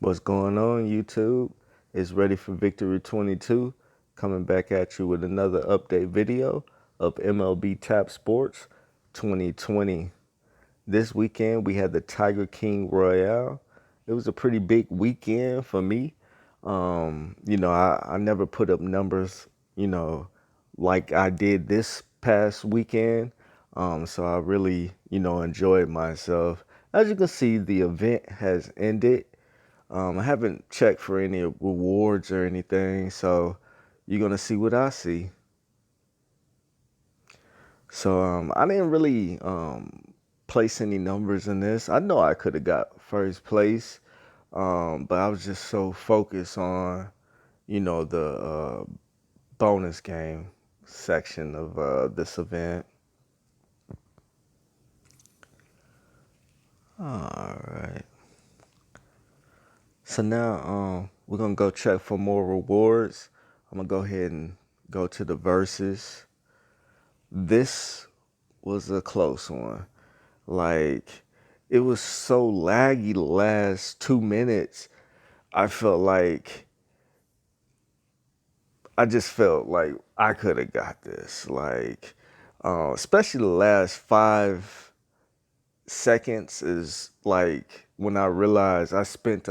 What's going on, YouTube? It's Ready for Victory 22 coming back at you with another update video of MLB Tap Sports 2020. This weekend we had the Tiger King Royale. It was a pretty big weekend for me. I never put up numbers, you know, like I did this past weekend. So I really, enjoyed myself. As you can see, the event has ended. I haven't checked for any rewards or anything, so you're gonna see what I see. So I didn't really place any numbers in this. I know I could have got first place, but I was just so focused on, the bonus game section of this event. All right. So now we're gonna go check for more rewards. I'm gonna go ahead and go to the verses. This was a close one. Like, it was so laggy the last 2 minutes. I felt like I just felt like I could have got this. Like, especially the last 5 seconds is like when I realized I spent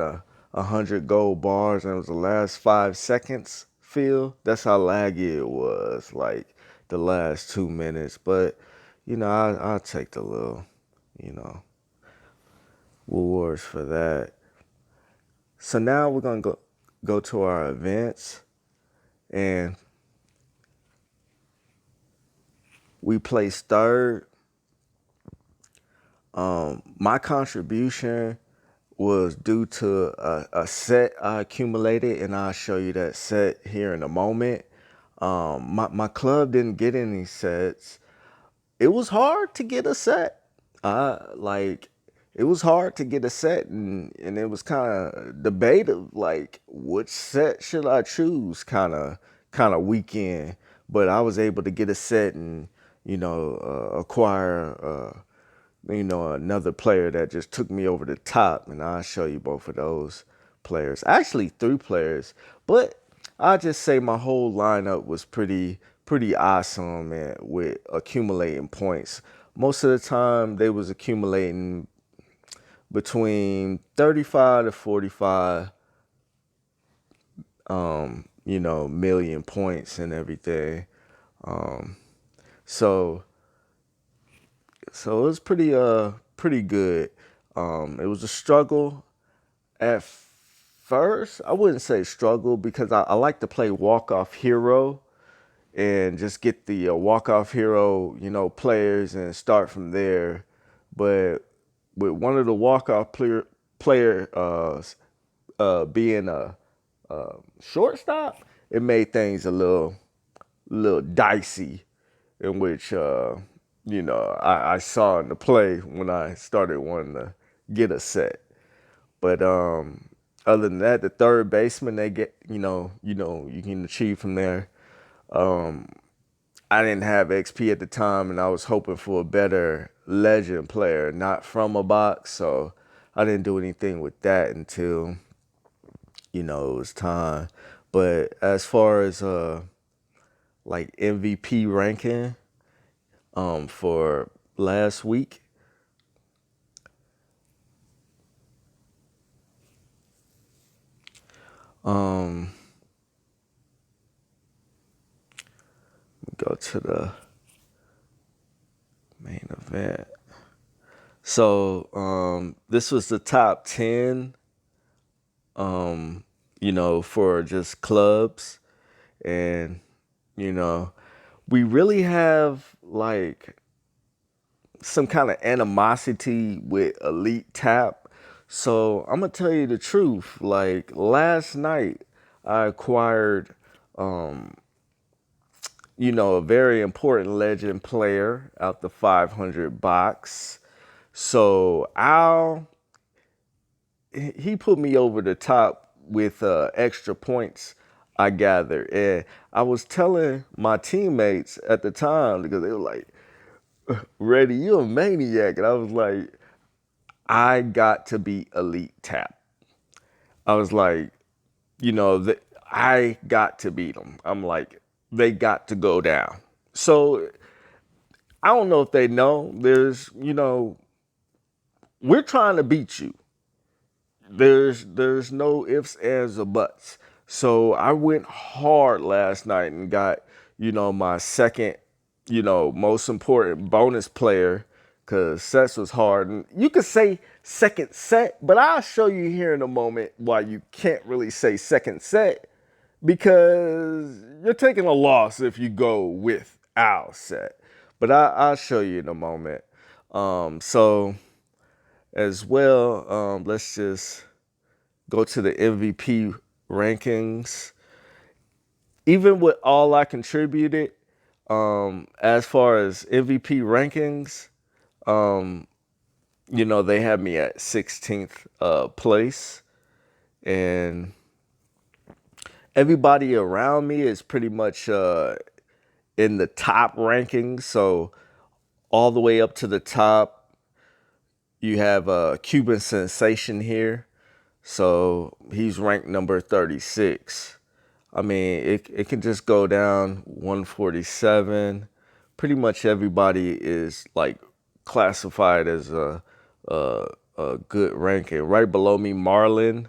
100 gold bars and it was the last 5 seconds feel. That's how laggy it was. Like the last 2 minutes. But I'll take the little, you know, rewards for that. So now we're gonna go to our events, and we placed third. My contribution was due to a set I accumulated, and I'll show you that set here in a moment. My club didn't get any sets. It was hard to get a set. Like it was hard to get a set, and it was kind of debative, like which set should I choose, kind of weekend. But I was able to get a set and acquire another player that just took me over the top, and I'll show you both of those players. Actually, three players, but I'll just say my whole lineup was pretty awesome and with accumulating points. Most of the time, they was accumulating between 35 to 45, million points and everything. Um, so so it was pretty good. It was a struggle at first. I wouldn't say struggle because I like to play walk off hero and just get the walk off hero players and start from there. But with one of the walk off player being a shortstop, it made things a little dicey, in which I saw in the play when I started wanting to get a set. But other than that, the third baseman they get, you can achieve from there. Um, I didn't have XP at the time, and I was hoping for a better legend player, not from a box. So I didn't do anything with that until it was time. But as far as like MVP ranking for last week, um, go to the main event. So this was the top 10, for just clubs. And, we really have like some kind of animosity with Elite Tap. So I'm gonna tell you the truth. Like last night, I acquired, a very important legend player out the 500 box. So Al, he put me over the top with extra points I gathered. And I was telling my teammates at the time because they were like, Reddy, you a maniac. And I was like, I got to be Elite Tap. I was like, I got to beat them. I'm like, they got to go down. So I don't know if they know. We're trying to beat you. There's no ifs, ands, or buts. So I went hard last night and got, my second, most important bonus player because sets was hard. And you could say second set, but I'll show you here in a moment why you can't really say second set because you're taking a loss if you go with our set. But I'll show you in a moment. So as well, let's just go to the MVP rankings. Even with all I contributed, as far as MVP rankings, they had me at 16th place. And everybody around me is pretty much in the top rankings. So all the way up to the top, you have Cuban Sensation here. So he's ranked number 36. I mean, it can just go down 147. Pretty much everybody is like classified as a good ranking. Right below me, Marlin.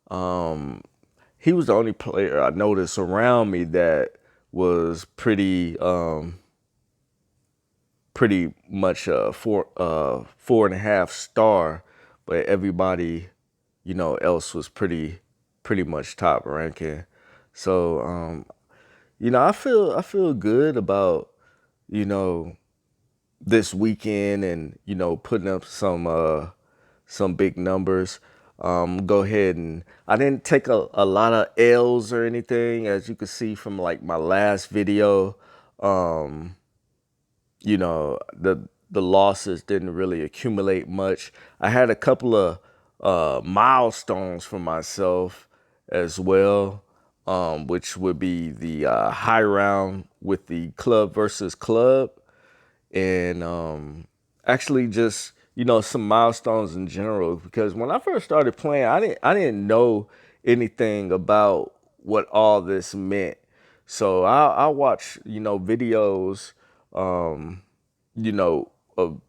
He was the only player I noticed around me that was pretty much a 4.5 star, but everybody else was pretty much top ranking. So I feel good about you know this weekend and putting up some big numbers. Go ahead, and I didn't take a lot of L's or anything, as you can see from like my last video. Um, the losses didn't really accumulate much. I had a couple of milestones for myself as well, which would be the high round with the club versus club, and actually just some milestones in general. Because when I first started playing, I didn't know anything about what all this meant. So I watch videos, um, of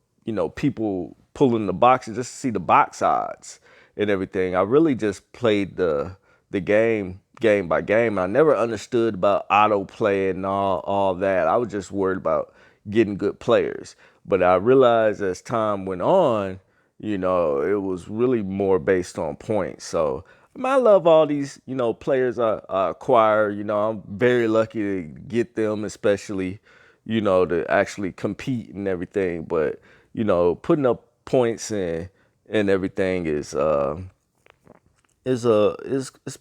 people pulling the boxes just to see the box odds and everything. I really just played the game by game. I never understood about auto play and all that. I was just worried about getting good players. But I realized as time went on, it was really more based on points. So I love all these, players I acquire. I'm very lucky to get them, especially, to actually compete and everything. But, putting up points and everything is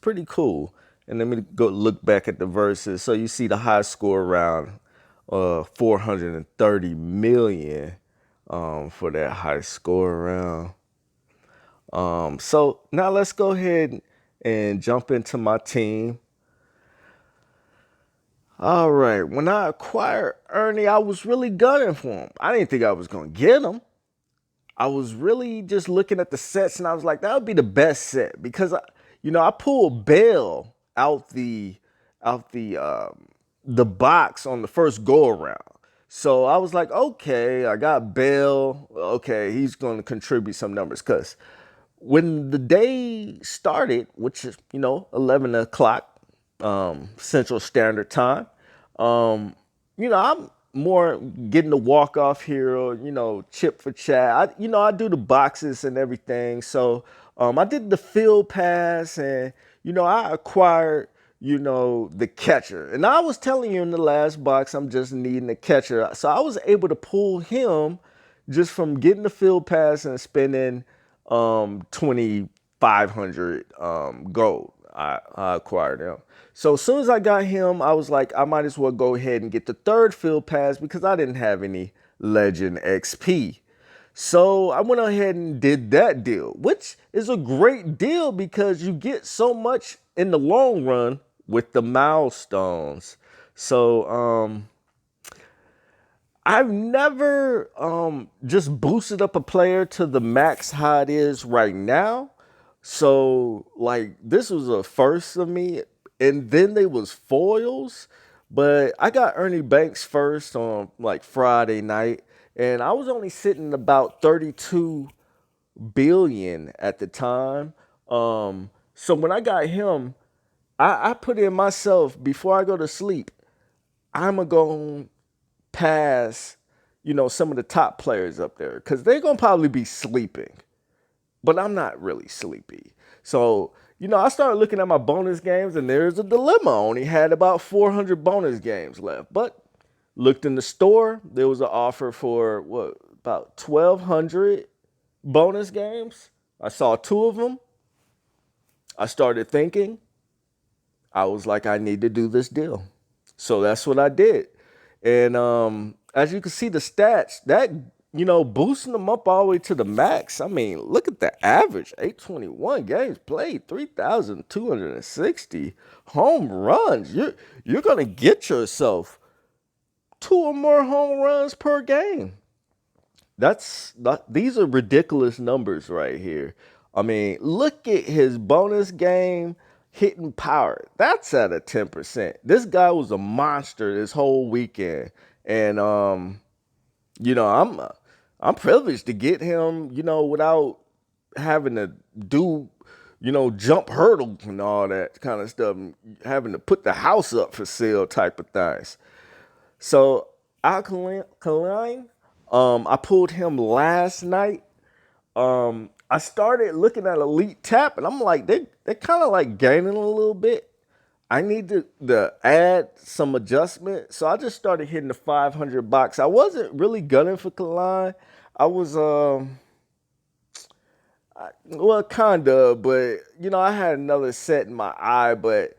pretty cool. And let me go look back at the verses. So you see the high score around 430 million for that high score round. So now let's go ahead and jump into my team. All right. When I acquired Ernie, I was really gunning for him. I didn't think I was going to get him. I was really just looking at the sets and I was like, that would be the best set because I pulled Bell out the box on the first go around. So I was like, okay, I got Bell. Okay, he's going to contribute some numbers because when the day started, which is 11 o'clock Central Standard Time, I'm more getting the walk off hero, chip for chat. I do the boxes and everything. So I did the field pass and I acquired the catcher. And I was telling you in the last box, I'm just needing a catcher. So I was able to pull him just from getting the field pass and spending 2,500 gold. I acquired him. So as soon as I got him, I was like, I might as well go ahead and get the third field pass because I didn't have any Legend XP. So I went ahead and did that deal, which is a great deal because you get so much in the long run with the milestones. So I've never just boosted up a player to the max how it is right now, So like this was a first of me, and then they was foils. But I got Ernie Banks first on like Friday night, and I was only sitting about 32 billion at the time. So when I got him, I put in myself before I go to sleep. I'm gonna go past, some of the top players up there because they're gonna probably be sleeping, but I'm not really sleepy. So, I started looking at my bonus games, and there's a dilemma. I only had about 400 bonus games left, but looked in the store. There was an offer for what, about 1,200 bonus games. I saw two of them. I started thinking. I was like, I need to do this deal. So that's what I did. And as you can see, the stats that boosting them up all the way to the max. I mean, look at the average: 821 games played, 3,260 home runs. You're gonna get yourself two or more home runs per game. These are ridiculous numbers right here. I mean, look at his bonus game hitting power. That's at a 10%. This guy was a monster this whole weekend. And you know, I'm privileged to get him, without having to do, jump hurdles and all that kind of stuff, and having to put the house up for sale type of things. So Alkaline, I pulled him last night. I started looking at Elite Tap, and I'm like, they're kind of like gaining a little bit. I need to add some adjustment, so I just started hitting the 500 box. I wasn't really gunning for Kaline. I was well, kinda, but I had another set in my eye, but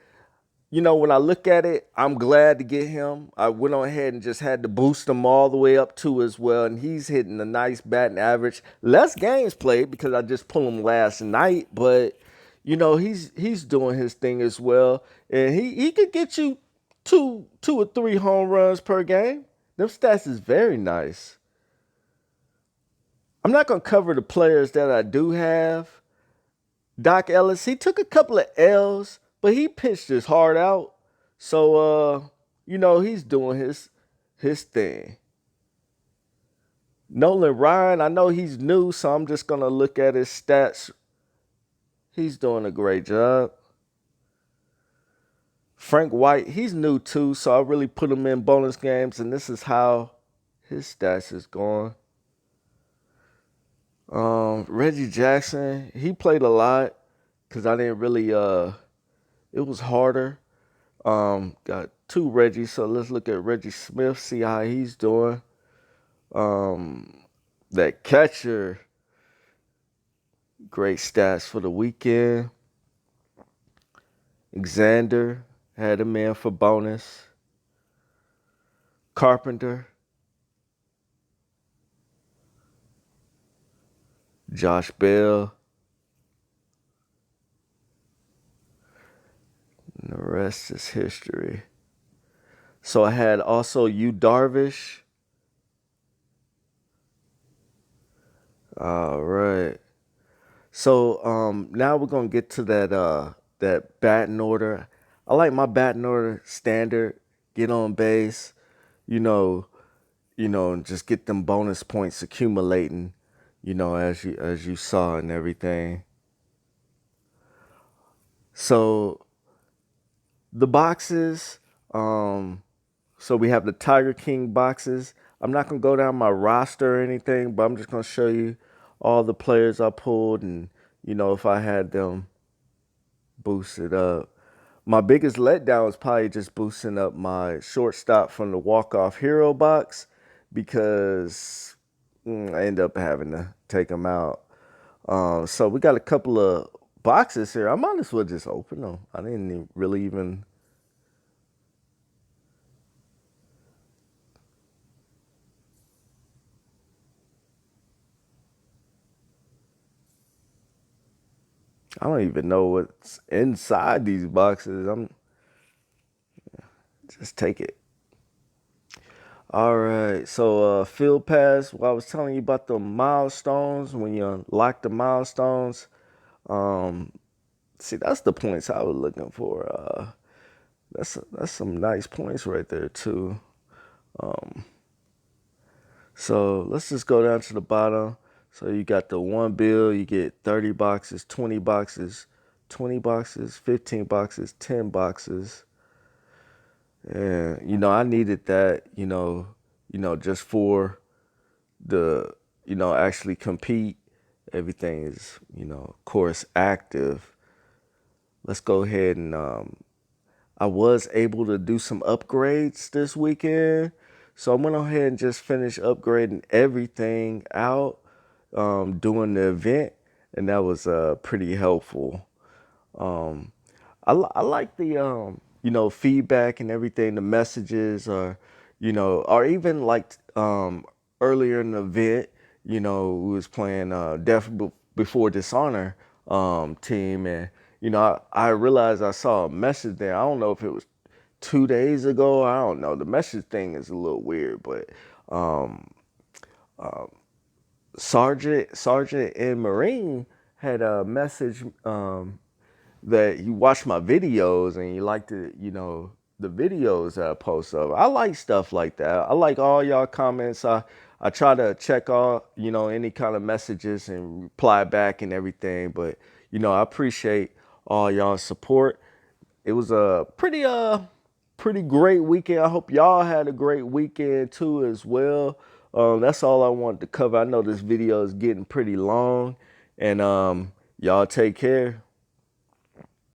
when I look at it, I'm glad to get him. I went on ahead and just had to boost him all the way up to as well, and he's hitting a nice batting average. Less games played because I just pulled him last night, but he's doing his thing as well, and he could get you two or three home runs per game. Them stats is very nice. I'm not gonna cover the players that I do have. Doc Ellis, he took a couple of L's, but he pitched his heart out. So he's doing his thing. Nolan Ryan, I know he's new, so I'm just gonna look at his stats. He's doing a great job. Frank White, he's new too, so I really put him in bonus games, and this is how his stats is going. Reggie Jackson, he played a lot because I didn't really it was harder. Got two Reggie, so let's look at Reggie Smith, see how he's doing. That catcher, great stats for the weekend. Xander had him in for bonus. Carpenter, Josh Bell, and the rest is history. So I had also Yu Darvish. All right. So now we're gonna get to that batting order. I like my batting order standard. Get on base, you know, and just get them bonus points accumulating, as you saw and everything. So the boxes, so we have the Tiger King boxes. I'm not gonna go down my roster or anything, but I'm just gonna show you all the players I pulled, and if I had them boosted up. My biggest letdown was probably just boosting up my shortstop from the walk-off hero box because I end up having to take him out. So we got a couple of boxes here. I might as well just open them. I didn't really even. I don't even know what's inside these boxes. I'm just take it. All right. So field pass. Well, I was telling you about the milestones. When you unlock the milestones, See, that's the points I was looking for. That's some nice points right there too. So let's just go down to the bottom. So you got the one bill, you get 30 boxes, 20 boxes, 20 boxes, 15 boxes, 10 boxes. And I needed that, just for the, actually compete. Everything is, of course, active. Let's go ahead and I was able to do some upgrades this weekend. So I went ahead and just finished upgrading everything out during the event, and that was pretty helpful. Um, I like the feedback and everything, the messages, or even like earlier in the event, we was playing Death Before Dishonor team, and I realized I saw a message there. I don't know if it was 2 days ago. I don't know. The message thing is a little weird, but um, Sergeant and Marine had a message that you watch my videos and you like to, the videos that I post of. I like stuff like that. I like all y'all comments. I try to check all, any kind of messages and reply back and everything. But, I appreciate all y'all support. It was a pretty great weekend. I hope y'all had a great weekend too as well. That's all I wanted to cover. I know this video is getting pretty long, and y'all take care.